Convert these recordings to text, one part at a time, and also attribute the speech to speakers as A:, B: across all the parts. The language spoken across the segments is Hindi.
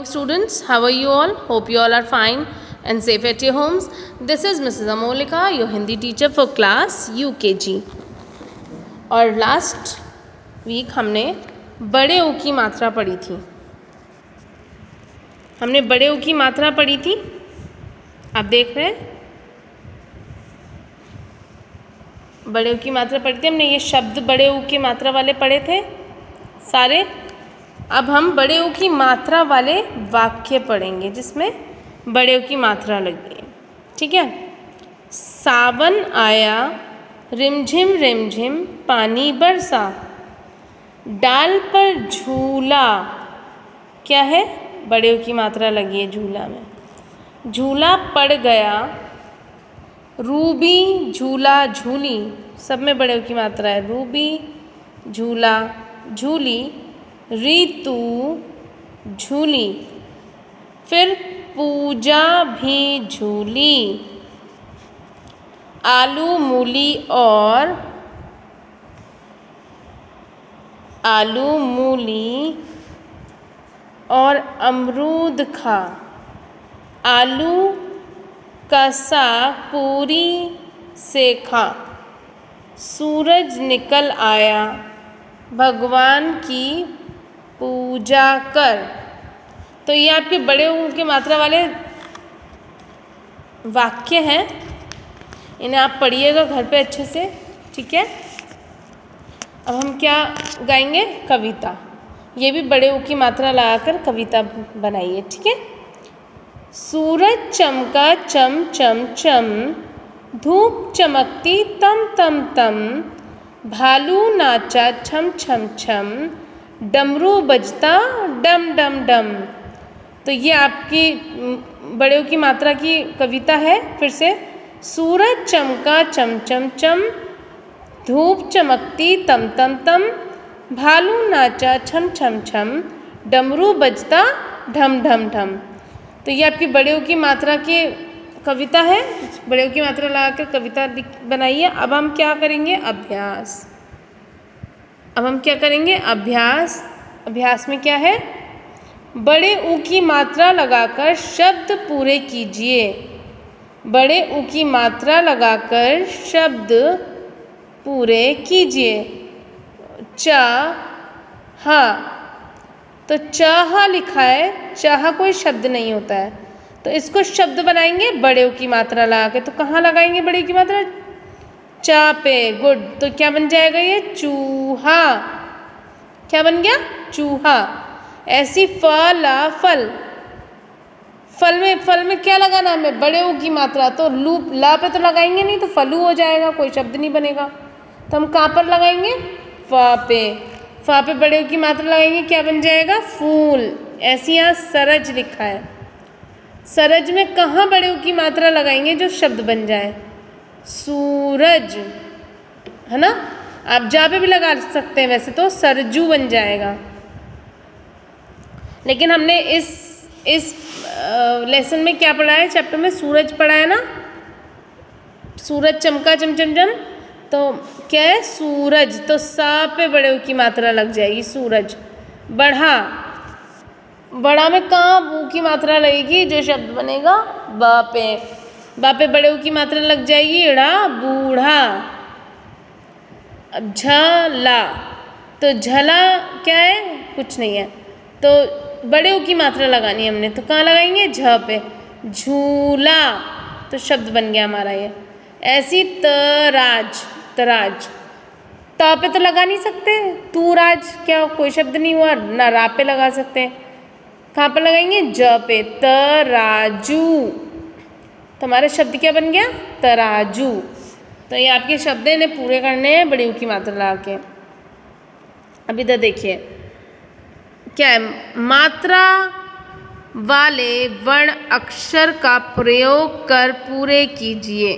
A: Students, how are you all? Hope you all are fine and safe at your homes. This is Mrs. Amolika, your Hindi teacher for class UKG. और लास्ट वीक हमने बड़े ऊ की मात्रा पढ़ी थी। हमने बड़े ऊ की मात्रा पढ़ी थी, आप देख रहे हैं। बड़े ऊ की मात्रा पढ़ी थी हमने, ये शब्द बड़े ऊ की मात्रा वाले पढ़े थे सारे। अब हम बड़े ऊ की मात्रा वाले वाक्य पढ़ेंगे जिसमें बड़े ऊ की मात्रा लगी है, ठीक है। सावन आया, रिमझिम रिमझिम पानी बरसा, डाल पर झूला, क्या है? बड़े ऊ की मात्रा लगी है झूला में। झूला पड़ गया, रूबी झूला झूली, सब में बड़े ऊ की मात्रा है। रूबी झूला झूली, ऋतु झूली, फिर पूजा भी झूली, आलू मूली और अमरूद खा, आलू का साग पूरी से खा, सूरज निकल आया, भगवान की पूजा कर। तो ये आपके बड़े ऊ के मात्रा वाले वाक्य हैं, इन्हें आप पढ़िएगा घर पे अच्छे से, ठीक है। अब हम क्या गाएंगे? कविता। ये भी बड़े ऊ की मात्रा लगाकर कविता बनाइए, ठीक है। सूरज चमका चम चम चम, धूप चमकती तम तम तम, भालू नाचा छम छम छम, डमरू बजता डम डम डम। तो ये आपकी बड़े ऊ की मात्रा की कविता है। फिर से, सूरज चमका चम चम चम, धूप चमकती तम तम तम, भालू नाचा छम छम छम, डमरू बजता ढम ढम ढम। तो ये आपकी बड़े ऊ की मात्रा की कविता है। बड़े ऊ की मात्रा लगाकर कविता बनाइए। अब हम क्या करेंगे? अभ्यास। अब हम क्या करेंगे? अभ्यास। अभ्यास में क्या है? बड़े ऊ की मात्रा लगाकर शब्द पूरे कीजिए। बड़े ऊ की मात्रा लगाकर शब्द पूरे कीजिए। चाह, तो चाह लिखा है, चाह कोई शब्द नहीं होता है, तो इसको शब्द बनाएंगे बड़े ऊ की मात्रा लगा के। तो कहाँ लगाएंगे बड़े ऊ की मात्रा? चा पे। गुड। तो क्या बन जाएगा ये? चूहा। क्या बन गया? चूहा। ऐसी फला फल, फल में क्या लगाना हमें? बड़े ऊ की मात्रा। तो लू ला पे तो लगाएंगे नहीं, तो फलू हो जाएगा, कोई शब्द नहीं बनेगा। तो हम कहाँ पर लगाएंगे? फा पे। फा पे बड़े ऊ की मात्रा लगाएंगे, क्या बन जाएगा? फूल। ऐसी यहाँ सरज लिखा है, सरज में कहाँ बड़े ऊ की मात्रा लगाएंगे जो शब्द बन जाए? सूरज, है ना। आप जहाँ पे भी लगा सकते हैं, वैसे तो सरजू बन जाएगा। लेकिन हमने इस लेसन में क्या पढ़ा है? चैप्टर में सूरज पढ़ा है ना। सूरज चमका चम चम चम, तो क्या है? सूरज। तो सा पे बड़े ऊ की मात्रा लग जाएगी, सूरज। बढ़ा, बड़ा में कहाँ ऊ की मात्रा लगेगी? जो शब्द बनेगा बा पे। बा पे बड़े ऊ की मात्रा लग जाएगी, इड़ा बूढ़ा। अब झला, तो झला क्या है? कुछ नहीं है, तो बड़े ऊ की मात्रा लगानी है हमने, तो कहाँ लगाएंगे? झ पे। झूला, तो शब्द बन गया हमारा ये। ऐसी तराज, तराज, ता पे तो लगा नहीं सकते, तू राज, क्या कोई शब्द नहीं हुआ ना। रा पे लगा सकते हैं, कहाँ पर लगाएंगे? ज पे। तराजू, तो हमारा शब्द क्या बन गया? तराजू। तो ये आपके शब्द इन्हें पूरे करने हैं बड़ी ऊ की मात्रा लगा के। अब इधर देखिए क्या है? मात्रा वाले वर्ण अक्षर का प्रयोग कर पूरे कीजिए।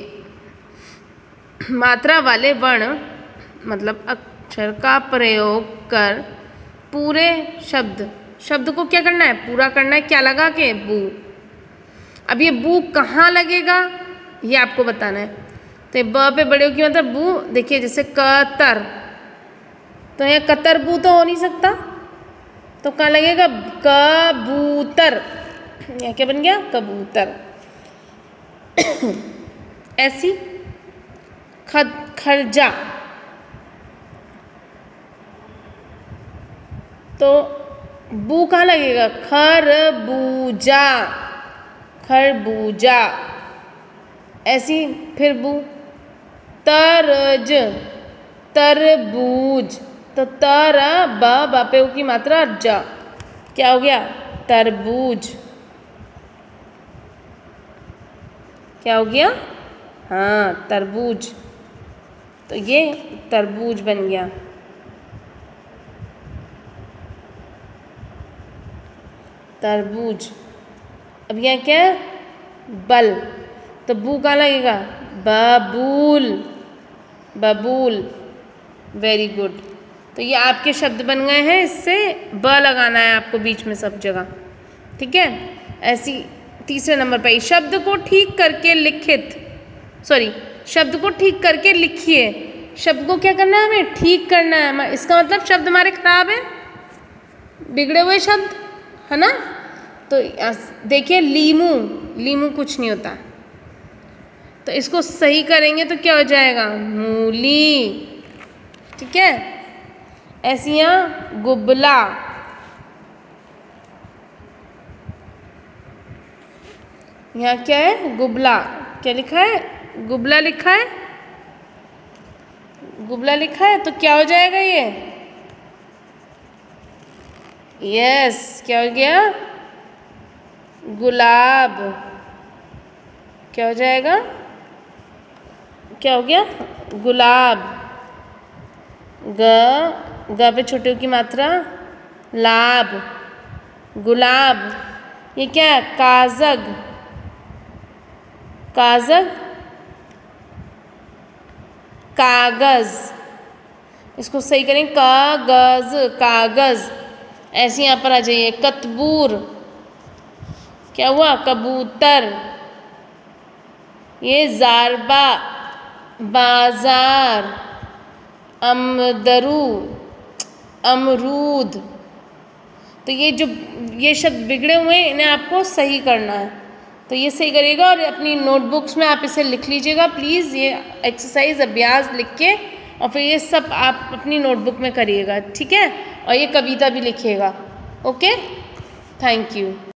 A: मात्रा वाले वर्ण मतलब अक्षर का प्रयोग कर पूरे शब्द को क्या करना है? पूरा करना है। क्या लगा के? बू। अब ये बू कहाँ लगेगा ये आपको बताना है। तो ये ब पे बड़े ऊ की मतलब बू। देखिए जैसे कतर, तो यहाँ कतर बू तो हो नहीं सकता, तो कहाँ लगेगा? कबूतर। यहाँ क्या बन गया? कबूतर। ऐसी खरजा, तो बू कहाँ लगेगा? खरबूजा। खरबूजा। ऐसी फिर बू, तरज, तरबूज। तो तर ब पे की मात्रा ज, क्या हो गया? तरबूज। क्या हो गया? हाँ, तरबूज। तो ये तरबूज बन गया। तरबूज। अब यह क्या है? बल। तो बू कहाँ लगेगा? बबूल। बबूल। Very good. तो ये आपके शब्द बन गए हैं, इससे ब लगाना है आपको बीच में सब जगह, ठीक है। ऐसी तीसरे नंबर पर शब्द को ठीक करके शब्द को ठीक करके लिखिए। शब्द को क्या करना है? हमें ठीक करना है। इसका मतलब शब्द हमारे खराब है, बिगड़े हुए शब्द है ना। तो देखिए, लीमू, लीमू कुछ नहीं होता, तो इसको सही करेंगे तो क्या हो जाएगा? मूली, ठीक है। ऐसी यहाँ गुबला, यहाँ क्या है? गुबला। क्या लिखा है? गुबला लिखा है। गुबला लिखा है, तो क्या हो जाएगा ये? यस, क्या हो गया? गुलाब। क्या हो जाएगा? क्या हो गया? गुलाब। ग पे छोटे की मात्रा, लाभ, गुलाब। ये क्या है? काजग। काजग, कागज। इसको सही करें, कागज, कागज। ऐसे यहाँ पर आ जाइए, कतबूर। क्या हुआ? कबूतर। ये ज़ारबा, बाजार, अमदरू, अमरूद। तो ये शब्द बिगड़े हुए हैं, इन्हें आपको सही करना है। तो ये सही करिएगा और अपनी नोटबुक्स में आप इसे लिख लीजिएगा प्लीज़। ये एक्सरसाइज अभ्यास लिख के और फिर ये सब आप अपनी नोटबुक में करिएगा, ठीक है। और ये कविता भी लिखिएगा। Okay, thank you.